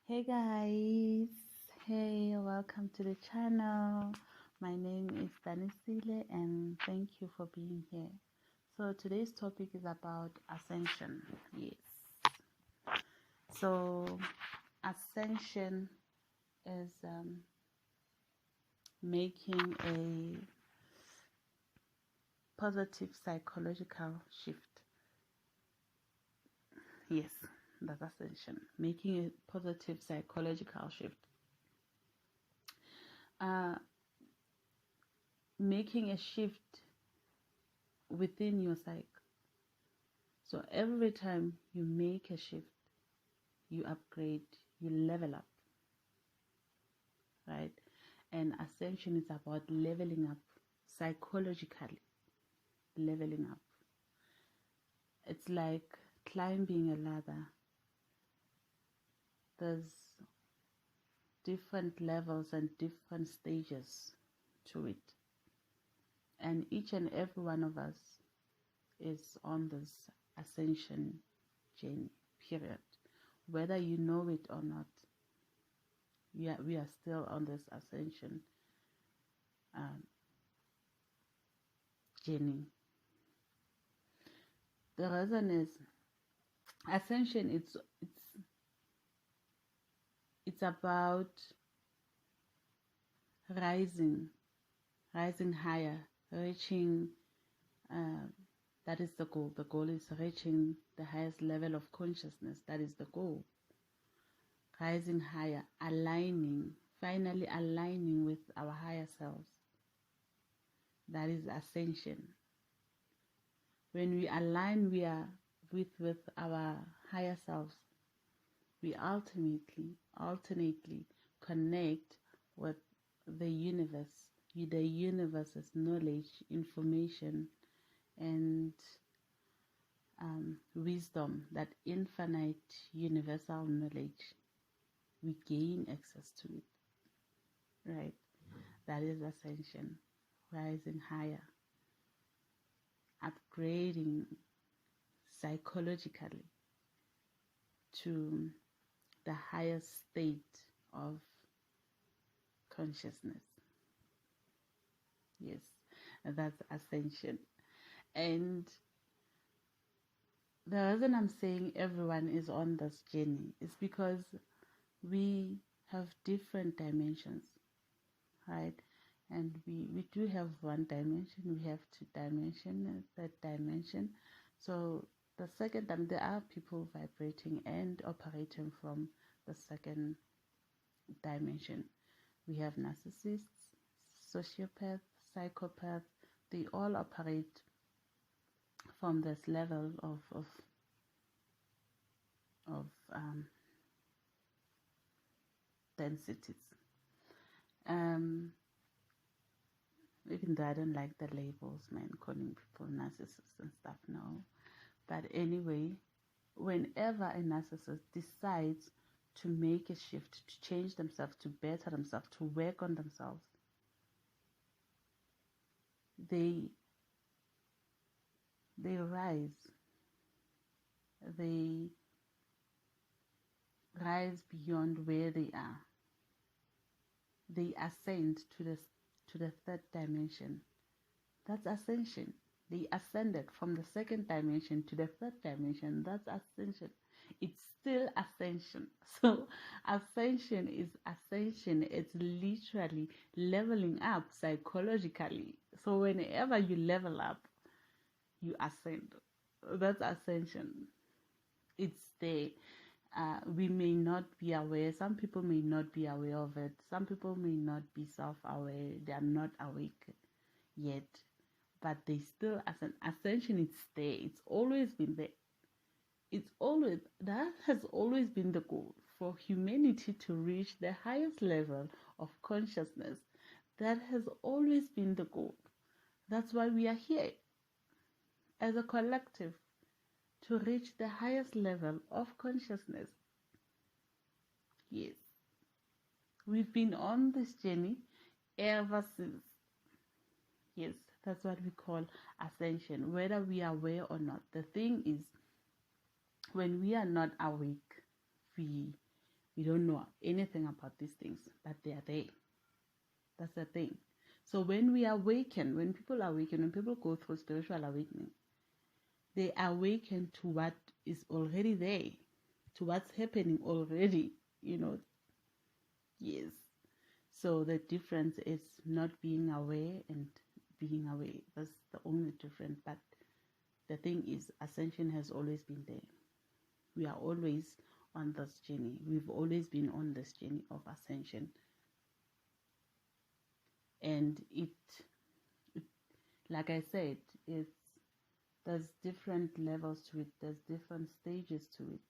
Hey guys, hey, welcome to the channel. My name is Danisile and thank you for being here. So today's topic is about ascension. Yes. So ascension is making a positive psychological shift. Yes, that's ascension. Making a positive psychological shift. Uh, making a shift within your psyche. So every time you make a shift, you upgrade, you level up, right? And ascension is about leveling up psychologically, leveling up. It's like climbing a ladder. There's different levels and different stages to it. And each and every one of us is on this ascension journey, period. Whether you know it or not, we are still on this ascension journey. The reason is ascension. It's about rising higher, reaching. Uh, that is the goal. The goal is reaching the highest level of consciousness. That is the goal. Rising higher, finally aligning with our higher selves. That is ascension. When we align, we are with our higher selves. We alternately connect with the universe's knowledge, information, and wisdom, that infinite universal knowledge. We gain access to it, right? That is ascension, rising higher, upgrading psychologically to the highest state of consciousness. Yes, that's ascension. And the reason I'm saying everyone is on this journey is because we have different dimensions, right? And we do have one dimension, we have two dimension, third dimension. So the second time, there are people vibrating and operating from the second dimension. We have narcissists, sociopaths, psychopaths. They all operate from this level of densities. Even though I don't like the labels, man, calling people narcissists and stuff now. But anyway, whenever a narcissist decides to make a shift, to change themselves, to better themselves, to work on themselves, they rise. They rise beyond where they are. They ascend to the third dimension. That's ascension. They ascended from the second dimension to the third dimension. That's ascension. It's still ascension. So ascension is ascension. It's literally leveling up psychologically. So whenever you level up, you ascend. That's ascension. It's there. We may not be aware. Some people may not be aware of it. Some people may not be self-aware. They are not awake yet, but they still ascension. It's there. It's always been there. That has always been the goal for humanity, to reach the highest level of consciousness. That has always been the goal. That's why we are here as a collective, to reach the highest level of consciousness. Yes, we've been on this journey ever since. Yes, that's what we call ascension, whether we are aware or not. The thing is, when we are not awake, we We don't know anything about these things, but they are there. That's the thing. So when we awaken, when people awaken, when people go through spiritual awakening, they awaken to what is already there, to what's happening already, Yes. So the difference is not being aware and being aware. That's the only difference. But the thing is, ascension has always been there. We are always on this journey. We've always been on this journey of ascension. And like I said, there's different levels to it. There's different stages to it.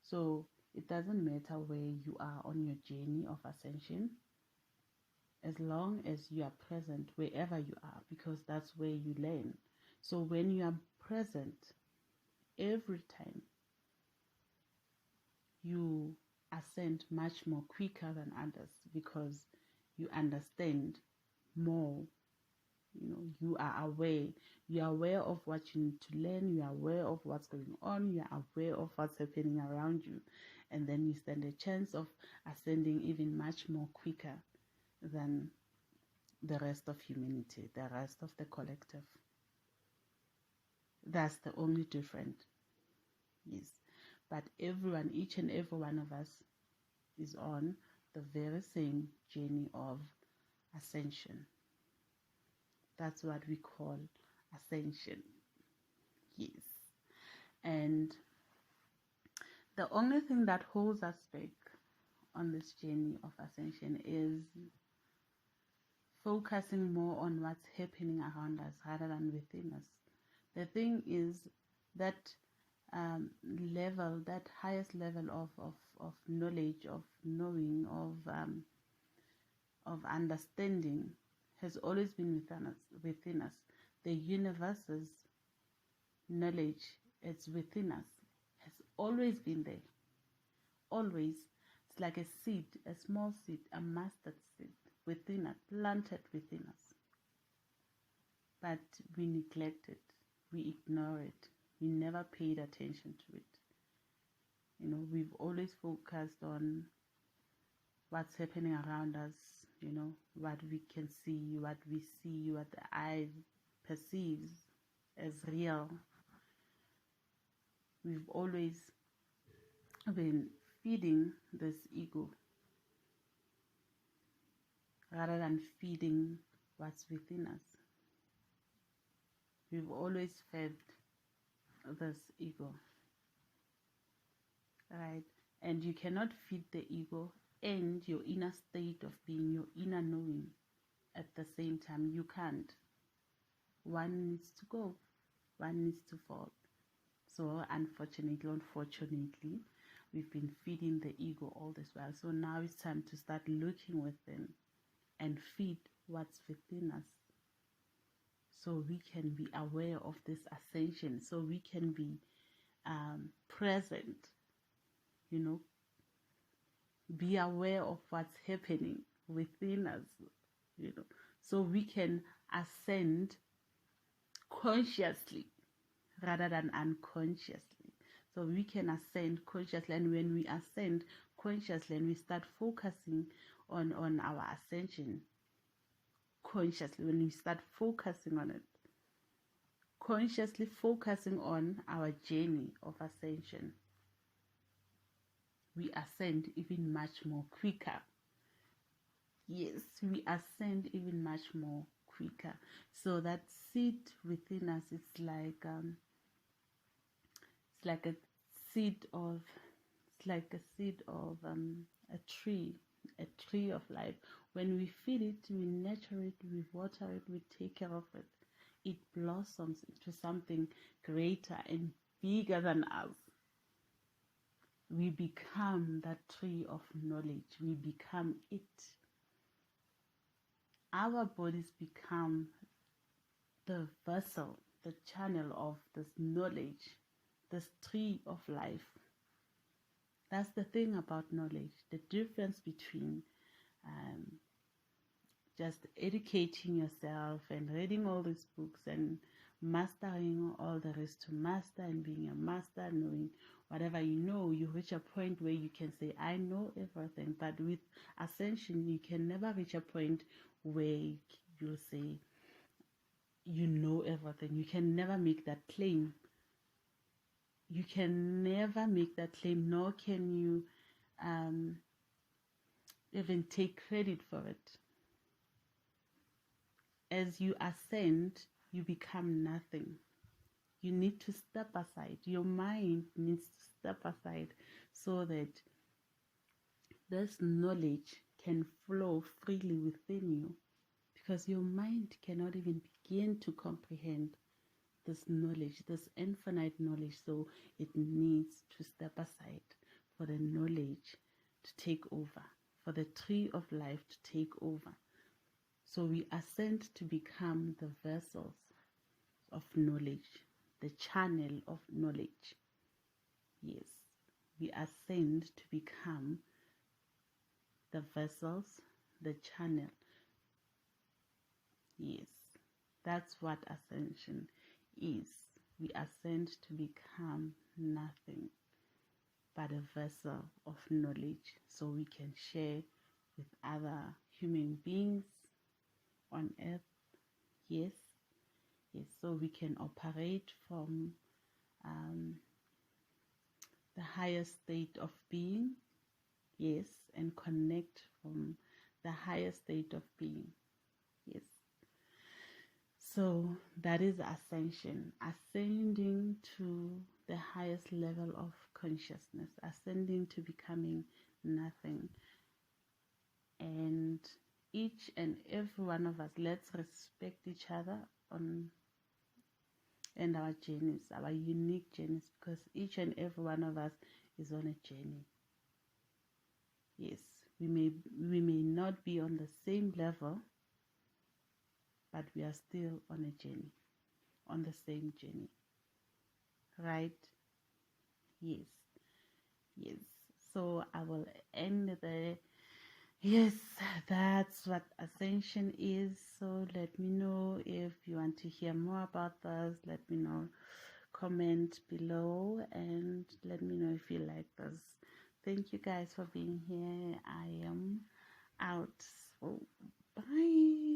So it doesn't matter where you are on your journey of ascension, as long as you are present wherever you are, because that's where you learn. So when you are present every time, you ascend much more quicker than others, because you understand more. You are aware of what you need to learn, you are aware of what's going on, you are aware of what's happening around you, and then you stand a chance of ascending even much more quicker than the rest of humanity, the rest of the collective. That's the only difference. Yes. But everyone, each and every one of us, is on the very same journey of ascension. That's what we call ascension. Yes. And the only thing that holds us back on this journey of ascension is focusing more on what's happening around us rather than within us. The thing is that level, that highest level of knowledge, of knowing, of understanding has always been within us. The universe's knowledge is within us, has always been there. Always. It's like a seed, a small seed, a mustard seed within us, planted within us. But we neglect it, we ignore it, we never paid attention to it. We've always focused on what's happening around us, what we can see, what the eye perceives as real. We've always been feeding this ego rather than feeding what's within us. We've always fed this ego, right? And you cannot feed the ego and your inner state of being, your inner knowing at the same time. You can't. One needs to go, one needs to fall. So unfortunately, we've been feeding the ego all this while. So now it's time to start looking within and feed what's within us, so we can be aware of this ascension, so we can be present, be aware of what's happening within us, so we can ascend consciously rather than unconsciously. So we can ascend consciously, and when we ascend consciously and we start focusing on our ascension consciously, when we start focusing on it, consciously focusing on our journey of ascension, we ascend even much more quicker. Yes, we ascend even much more quicker. So that seed within us, it's like a seed of a tree of life. When we feed it, we nurture it, we water it, we take care of it, it blossoms into something greater and bigger than us. We become that tree of knowledge. We become it. Our bodies become the vessel, the channel of this knowledge, this tree of life. That's the thing about knowledge. The difference between just educating yourself and reading all these books and mastering all there is to master and being a master, knowing whatever you know, you reach a point where you can say, I know everything. But with ascension, you can never reach a point where you'll say, you know everything. You can never make that claim. You can never make that claim, nor can you even take credit for it. As you ascend, you become nothing. You need to step aside. Your mind needs to step aside so that this knowledge can flow freely within you, because your mind cannot even begin to comprehend this knowledge, this infinite knowledge. So it needs to step aside for the knowledge to take over, for the tree of life to take over. So we ascend to become the vessels of knowledge, the channel of knowledge. Yes, we ascend to become the vessels, the channel. Yes, that's what ascension is. We ascend to become nothing but a vessel of knowledge, so we can share with other human beings on earth. Yes, yes, so we can operate from the higher state of being. Yes, and connect from the higher state of being. Yes. So that is ascension, ascending to the highest level of consciousness, ascending to becoming nothing. And each and every one of us, let's respect each other and our journeys, our unique journeys, because each and every one of us is on a journey. Yes, we may not be on the same level, but we are still on a journey, on the same journey. Right? Yes. Yes. So I will end there. Yes, that's what ascension is. So let me know if you want to hear more about this. Let me know. Comment below and let me know if you like this. Thank you guys for being here. I am out. So bye.